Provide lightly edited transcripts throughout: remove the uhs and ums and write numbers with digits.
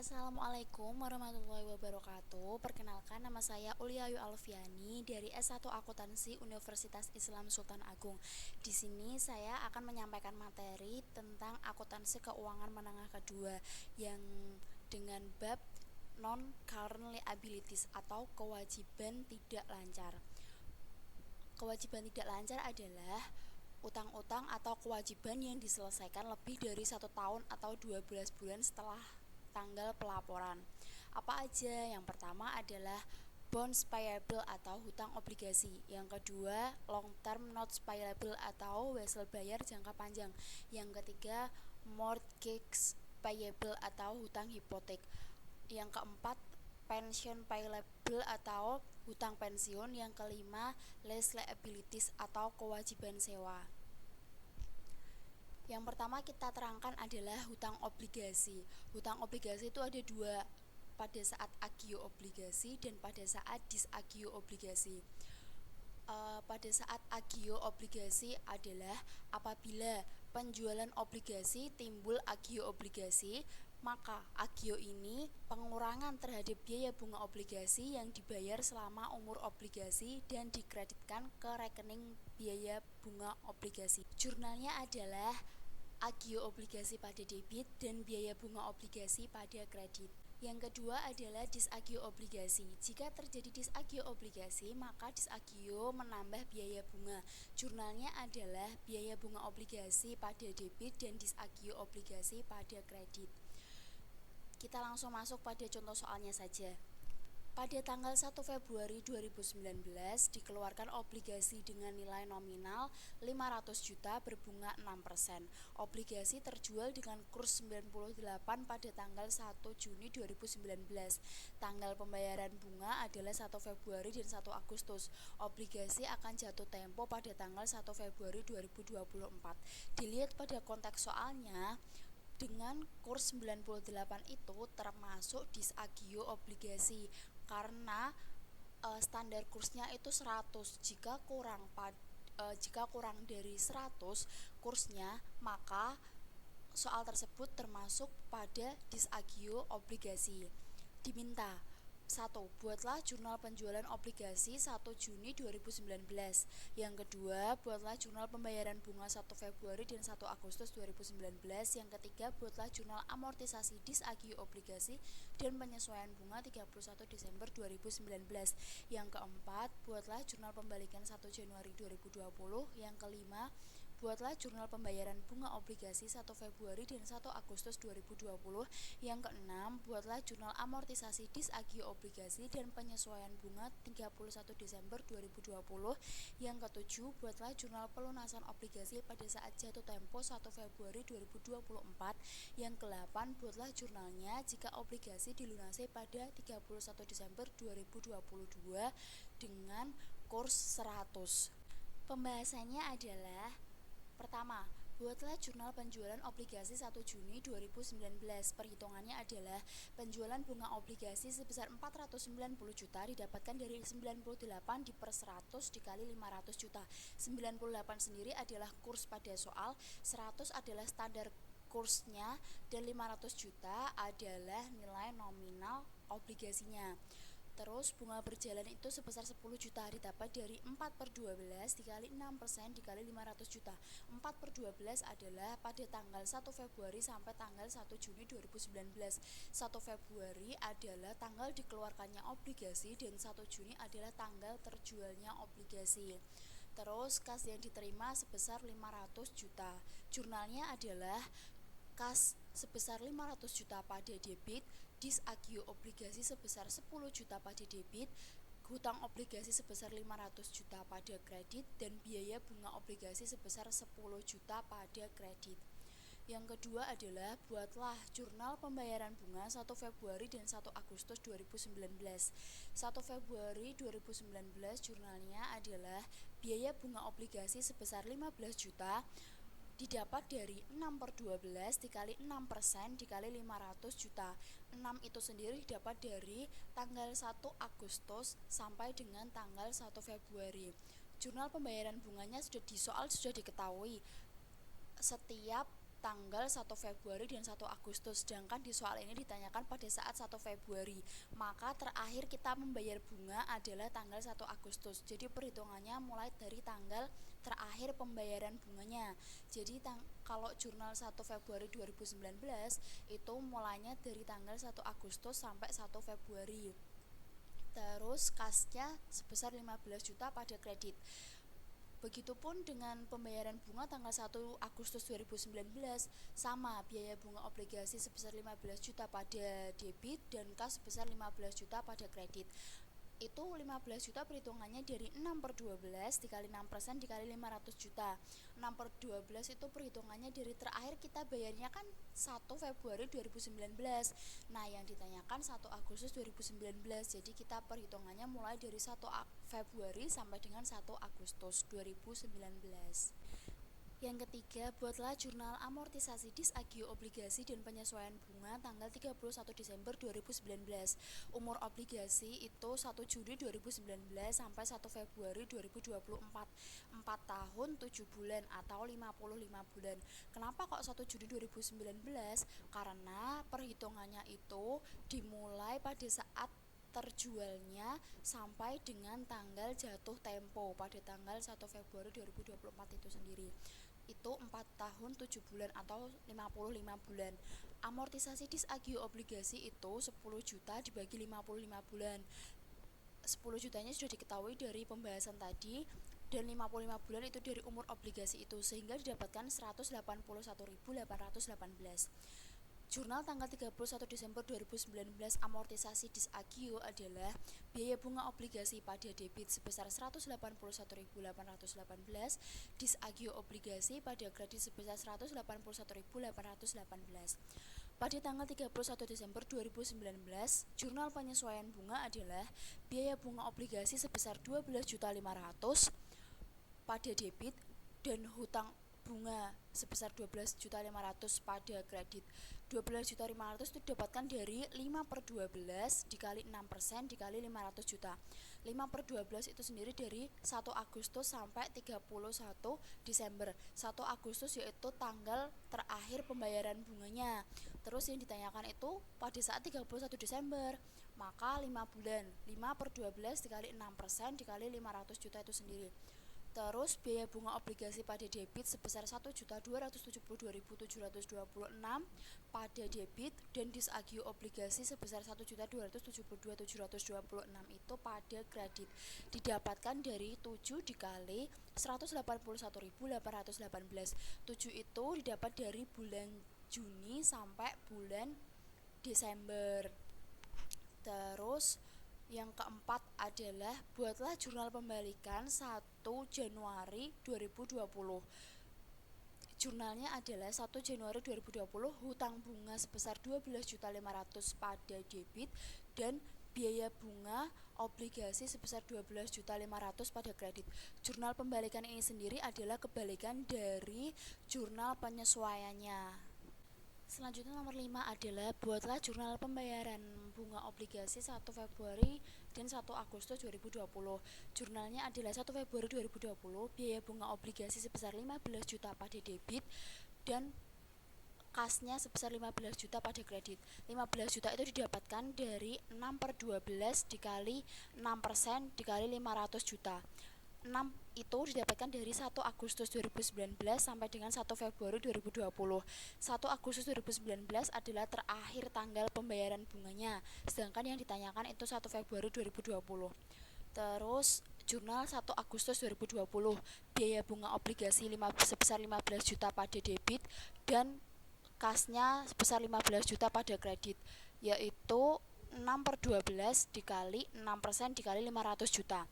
Assalamualaikum warahmatullahi wabarakatuh. Perkenalkan, nama saya Uliayu Alfiani dari S1 Akuntansi Universitas Islam Sultan Agung. Di sini saya akan menyampaikan materi tentang akuntansi keuangan menengah kedua yang dengan bab non-current liabilities atau kewajiban tidak lancar. Kewajiban tidak lancar adalah utang-utang atau kewajiban yang diselesaikan lebih dari 1 tahun atau 12 bulan setelah tanggal pelaporan. Apa aja? Yang pertama adalah bonds payable atau hutang obligasi. Yang kedua, long term notes payable atau wesel bayar jangka panjang. Yang ketiga, mortgage payable atau hutang hipotek. Yang keempat, pension payable atau hutang pensiun. Yang kelima, lease liabilities atau kewajiban sewa. Yang pertama kita terangkan adalah hutang obligasi. Hutang obligasi itu ada dua, pada saat agio obligasi dan pada saat disagio obligasi. Pada saat agio obligasi adalah apabila penjualan obligasi timbul agio obligasi, maka agio ini pengurangan terhadap biaya bunga obligasi yang dibayar selama umur obligasi dan dikreditkan ke rekening biaya bunga obligasi. Jurnalnya adalah agio obligasi pada debit dan biaya bunga obligasi pada kredit. Yang kedua adalah disagio obligasi. Jika terjadi disagio obligasi, maka disagio menambah biaya bunga. Jurnalnya adalah biaya bunga obligasi pada debit dan disagio obligasi pada kredit. Kita langsung masuk pada contoh soalnya saja. Pada tanggal 1 Februari 2019 dikeluarkan obligasi dengan nilai nominal 500 juta berbunga 6%. Obligasi terjual dengan kurs 98 pada tanggal 1 Juni 2019. Tanggal pembayaran bunga adalah 1 Februari dan 1 Agustus. Obligasi akan jatuh tempo pada tanggal 1 Februari 2024. Dilihat pada konteks soalnya, dengan kurs 98 itu termasuk disagio obligasi karena standar kursnya itu 100. Jika kurang dari 100 kursnya, maka soal tersebut termasuk pada disagio obligasi. Diminta 1. Buatlah jurnal penjualan obligasi 1 Juni 2019. Yang kedua, buatlah jurnal pembayaran bunga 1 Februari dan 1 Agustus 2019. Yang ketiga, buatlah jurnal amortisasi disagio obligasi dan penyesuaian bunga 31 Desember 2019. Yang keempat, buatlah jurnal pembalikan 1 Januari 2020. Yang kelima, buatlah jurnal pembayaran bunga obligasi 1 Februari dan 1 Agustus 2020. Yang keenam, buatlah jurnal amortisasi disagio obligasi dan penyesuaian bunga 31 Desember 2020. Yang ketujuh, buatlah jurnal pelunasan obligasi pada saat jatuh tempo 1 Februari 2024. Yang ke-8, buatlah jurnalnya jika obligasi dilunasi pada 31 Desember 2022 dengan kurs 100. Pembahasannya adalah: pertama, buatlah jurnal penjualan obligasi 1 Juni 2019. Perhitungannya adalah penjualan bunga obligasi sebesar 490 juta didapatkan dari 98 diper 100 dikali 500 juta. 98 sendiri adalah kurs pada soal, 100 adalah standar kursnya, dan 500 juta adalah nilai nominal obligasinya. Terus bunga berjalan itu sebesar 10 juta didapat dari 4/12 dikali 6% dikali 500 juta. 4/12 adalah pada tanggal 1 Februari sampai tanggal 1 Juni 2019. 1 Februari adalah tanggal dikeluarkannya obligasi dan 1 Juni adalah tanggal terjualnya obligasi. Terus kas yang diterima sebesar 500 juta. Jurnalnya adalah kas sebesar 500 juta pada debit, disagio obligasi sebesar 10 juta pada debit, hutang obligasi sebesar 500 juta pada kredit, dan biaya bunga obligasi sebesar 10 juta pada kredit. Yang kedua adalah buatlah jurnal pembayaran bunga 1 Februari dan 1 Agustus 2019. 1 Februari 2019 jurnalnya adalah biaya bunga obligasi sebesar 15 juta didapat dari 6/12 dikali 6% dikali 500 juta. 6 itu sendiri didapat dari tanggal 1 Agustus sampai dengan tanggal 1 Februari. Jurnal pembayaran bunganya sudah diketahui. Setiap tanggal 1 Februari dan 1 Agustus. Sedangkan di soal ini ditanyakan pada saat 1 Februari. Maka terakhir kita membayar bunga adalah tanggal 1 Agustus. Jadi perhitungannya mulai dari tanggal terakhir pembayaran bunganya. Jadi kalau jurnal 1 Februari 2019 itu mulainya dari tanggal 1 Agustus sampai 1 Februari. Terus kasnya sebesar 15 juta pada kredit. Begitupun dengan pembayaran bunga tanggal 1 Agustus 2019, sama biaya bunga obligasi sebesar 15 juta pada debit dan kas sebesar 15 juta pada kredit. Itu 15 juta perhitungannya dari 6/12 dikali 6% dikali 500 juta. 6/12 itu perhitungannya dari terakhir kita bayarnya kan 1 Februari 2019. Nah, yang ditanyakan 1 Agustus 2019. Jadi kita perhitungannya mulai dari 1 Februari sampai dengan 1 Agustus 2019. Yang ketiga, buatlah jurnal amortisasi disagio obligasi dan penyesuaian bunga tanggal 31 Desember 2019. Umur obligasi itu 1 Juni 2019 sampai 1 Februari 2024. 4 tahun 7 bulan atau 55 bulan. Kenapa kok 1 Juni 2019? Karena perhitungannya itu dimulai pada saat terjualnya sampai dengan tanggal jatuh tempo pada tanggal 1 Februari 2024 itu sendiri. Itu 4 tahun 7 bulan atau 55 bulan. Amortisasi disagio obligasi itu 10 juta dibagi 55 bulan. 10 jutanya sudah diketahui dari pembahasan tadi dan 55 bulan itu dari umur obligasi itu, sehingga didapatkan 181.818. Jurnal tanggal 31 Desember 2019 amortisasi disagio adalah biaya bunga obligasi pada debit sebesar 181.818, disagio obligasi pada kredit sebesar 181.818. Pada tanggal 31 Desember 2019, jurnal penyesuaian bunga adalah biaya bunga obligasi sebesar 12.500.000 pada debit dan hutang bunga sebesar 12.500.000 pada kredit. 12.500.000 itu didapatkan dari 5/12 dikali 6% dikali 500 juta. 5/12 itu sendiri dari 1 Agustus sampai 31 Desember. 1 Agustus yaitu tanggal terakhir pembayaran bunganya. Terus yang ditanyakan itu pada saat 31 Desember. Maka 5 bulan. 5/12 dikali 6% dikali 500 juta itu sendiri. Terus biaya bunga obligasi pada debit sebesar 1.272.726 pada debit dan disagio obligasi sebesar 1.272.726 itu pada kredit. Didapatkan dari 7 dikali 181.818. 7 itu didapat dari bulan Juni sampai bulan Desember. Terus yang keempat adalah buatlah jurnal pembalikan 1 Januari 2020. Jurnalnya adalah 1 Januari 2020 hutang bunga sebesar 12.500.000 pada debit dan biaya bunga obligasi sebesar 12.500.000 pada kredit. Jurnal pembalikan ini sendiri adalah kebalikan dari jurnal penyesuaiannya. Selanjutnya nomor 5 adalah buatlah jurnal pembayaran bunga obligasi 1 Februari dan 1 Agustus 2020. Jurnalnya adalah 1 Februari 2020, biaya bunga obligasi sebesar 15 juta pada debit dan kasnya sebesar 15 juta pada kredit. 15 juta itu didapatkan dari 6/12 dikali 6% dikali 500 juta. 6 itu didapatkan dari 1 Agustus 2019 sampai dengan 1 Februari 2020. 1 Agustus 2019 adalah terakhir tanggal pembayaran bunganya, sedangkan yang ditanyakan itu 1 Februari 2020. Terus jurnal 1 Agustus 2020, biaya bunga obligasi sebesar 15 juta pada debit dan kasnya sebesar 15 juta pada kredit, yaitu 6/12 dikali 6% dikali 500 juta.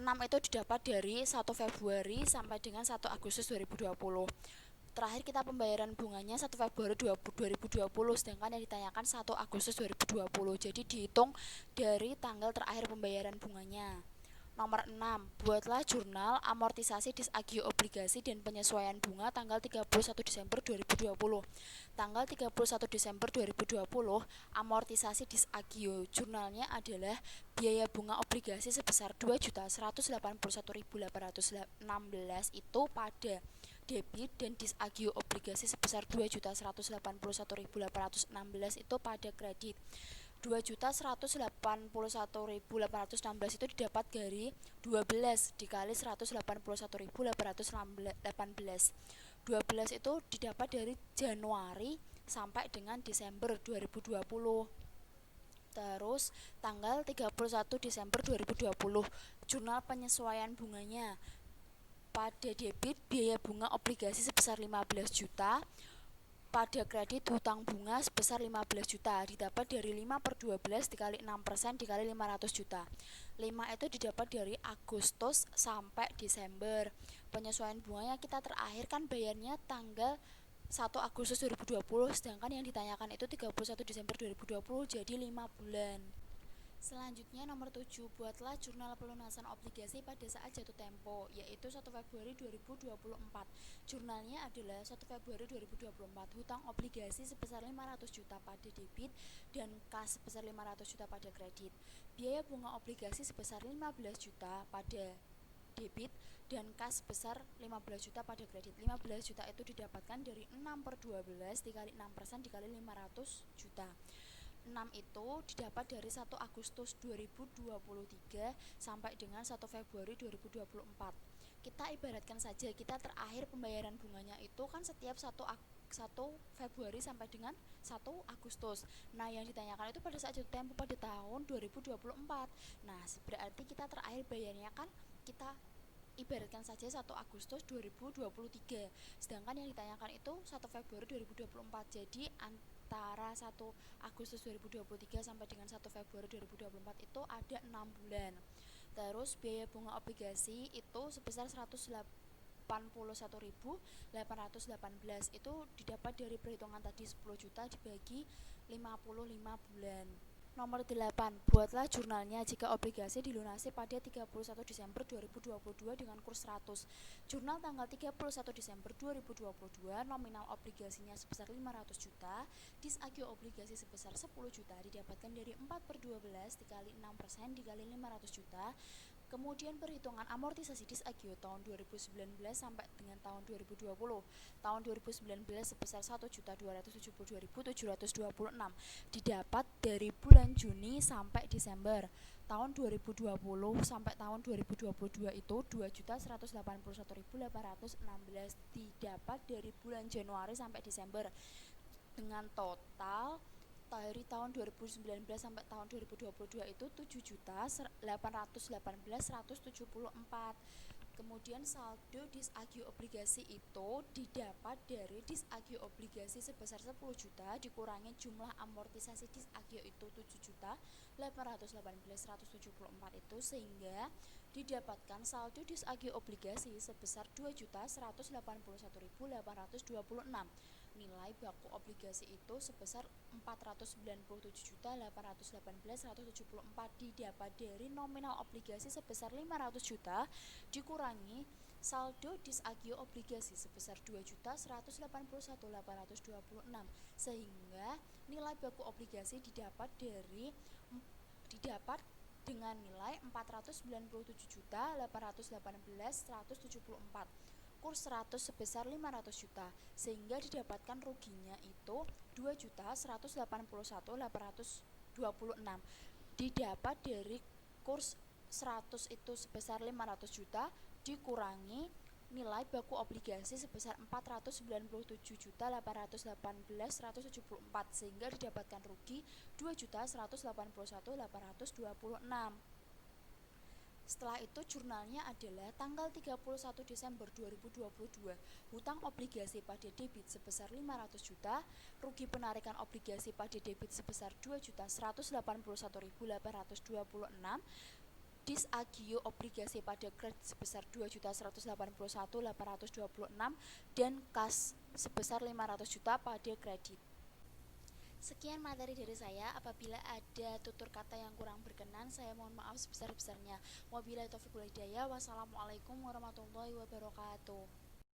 6 itu didapat dari 1 Februari sampai dengan 1 Agustus 2020. Terakhir kita pembayaran bunganya 1 Februari 2020, sedangkan yang ditanyakan 1 Agustus 2020. Jadi dihitung dari tanggal terakhir pembayaran bunganya. Nomor 6, buatlah jurnal amortisasi disagio obligasi dan penyesuaian bunga tanggal 31 Desember 2020. Tanggal 31 Desember 2020, amortisasi disagio jurnalnya adalah biaya bunga obligasi sebesar 2.181.816 itu pada debit dan disagio obligasi sebesar 2.181.816 itu pada kredit. 2.181.816 itu didapat dari 12 dikali 181.818. 12 itu didapat dari Januari sampai dengan Desember 2020. Terus tanggal 31 Desember 2020 jurnal penyesuaian bunganya. Pada debit biaya bunga obligasi sebesar 15 juta, pada kredit hutang bunga sebesar 15 juta didapat dari 5/12 dikali 6% dikali 500 juta. 5 itu didapat dari Agustus sampai Desember. Penyesuaian bunganya kita terakhir kan bayarnya tanggal 1 Agustus 2020, sedangkan yang ditanyakan itu 31 Desember 2020, jadi 5 bulan. Selanjutnya nomor 7, buatlah jurnal pelunasan obligasi pada saat jatuh tempo, yaitu 1 Februari 2024. Jurnalnya adalah 1 Februari 2024, hutang obligasi sebesar 500 juta pada debit dan kas sebesar 500 juta /pada kredit. Biaya bunga obligasi sebesar 15 juta pada debit dan kas sebesar 15 juta pada kredit. 15 juta itu didapatkan dari 6/12 dikali 6% dikali 500 juta. 6 itu didapat dari 1 Agustus 2023 sampai dengan 1 Februari 2024. Kita ibaratkan saja kita terakhir pembayaran bunganya itu kan setiap 1 Februari sampai dengan 1 Agustus. Nah, yang ditanyakan itu pada saat jatuh tempo pada tahun 2024. Nah, berarti kita terakhir bayarnya kan kita ibaratkan saja 1 Agustus 2023. Sedangkan yang ditanyakan itu 1 Februari 2024. Jadi antara 1 Agustus 2023 sampai dengan 1 Februari 2024 itu ada 6 bulan. Terus biaya bunga obligasi itu sebesar 181.818 itu didapat dari perhitungan tadi 10 juta dibagi 55 bulan. Nomor 8, buatlah jurnalnya jika obligasi dilunasi pada 31 Desember 2022 dengan kurs 100. Jurnal tanggal 31 Desember 2022, nominal obligasinya sebesar 500 juta, disagio obligasi sebesar 10 juta didapatkan dari 4/12 dikali 6% dikali 500 juta. Kemudian perhitungan amortisasi disagio tahun 2019 sampai dengan tahun 2020. Tahun 2019 sebesar 1.272.726 didapat dari bulan Juni sampai Desember. Tahun 2020 sampai tahun 2022 itu 2.181.816 didapat dari bulan Januari sampai Desember. Dengan total dari tahun 2019 sampai tahun 2022 itu 7.818.174. Kemudian saldo disagio obligasi itu didapat dari disagio obligasi sebesar 10 juta dikurangi jumlah amortisasi disagio itu 7.818.174 itu, sehingga didapatkan saldo disagio obligasi sebesar 2.181.826. Nilai baku obligasi itu sebesar 497.818.174 didapat dari nominal obligasi sebesar 500 juta dikurangi saldo disagio obligasi sebesar 2.181.826, sehingga nilai baku obligasi didapat dengan nilai 497.818.174. Kurs 100 sebesar 500 juta, sehingga didapatkan ruginya itu 2.181.826 didapat dari kurs 100 itu sebesar 500 juta dikurangi nilai baku obligasi sebesar 497.818.174, sehingga didapatkan rugi 2.181.826. Setelah itu jurnalnya adalah tanggal 31 Desember 2022, hutang obligasi pada debit sebesar 500 juta, rugi penarikan obligasi pada debit sebesar 2.181.826, disagio obligasi pada kredit sebesar 2.181.826 dan kas sebesar 500 juta pada kredit. Sekian materi dari saya. Apabila ada tutur kata yang kurang berkenan, saya mohon maaf sebesar-besarnya. Wabillahi taufiq wal hidayah. Wassalamualaikum warahmatullahi wabarakatuh.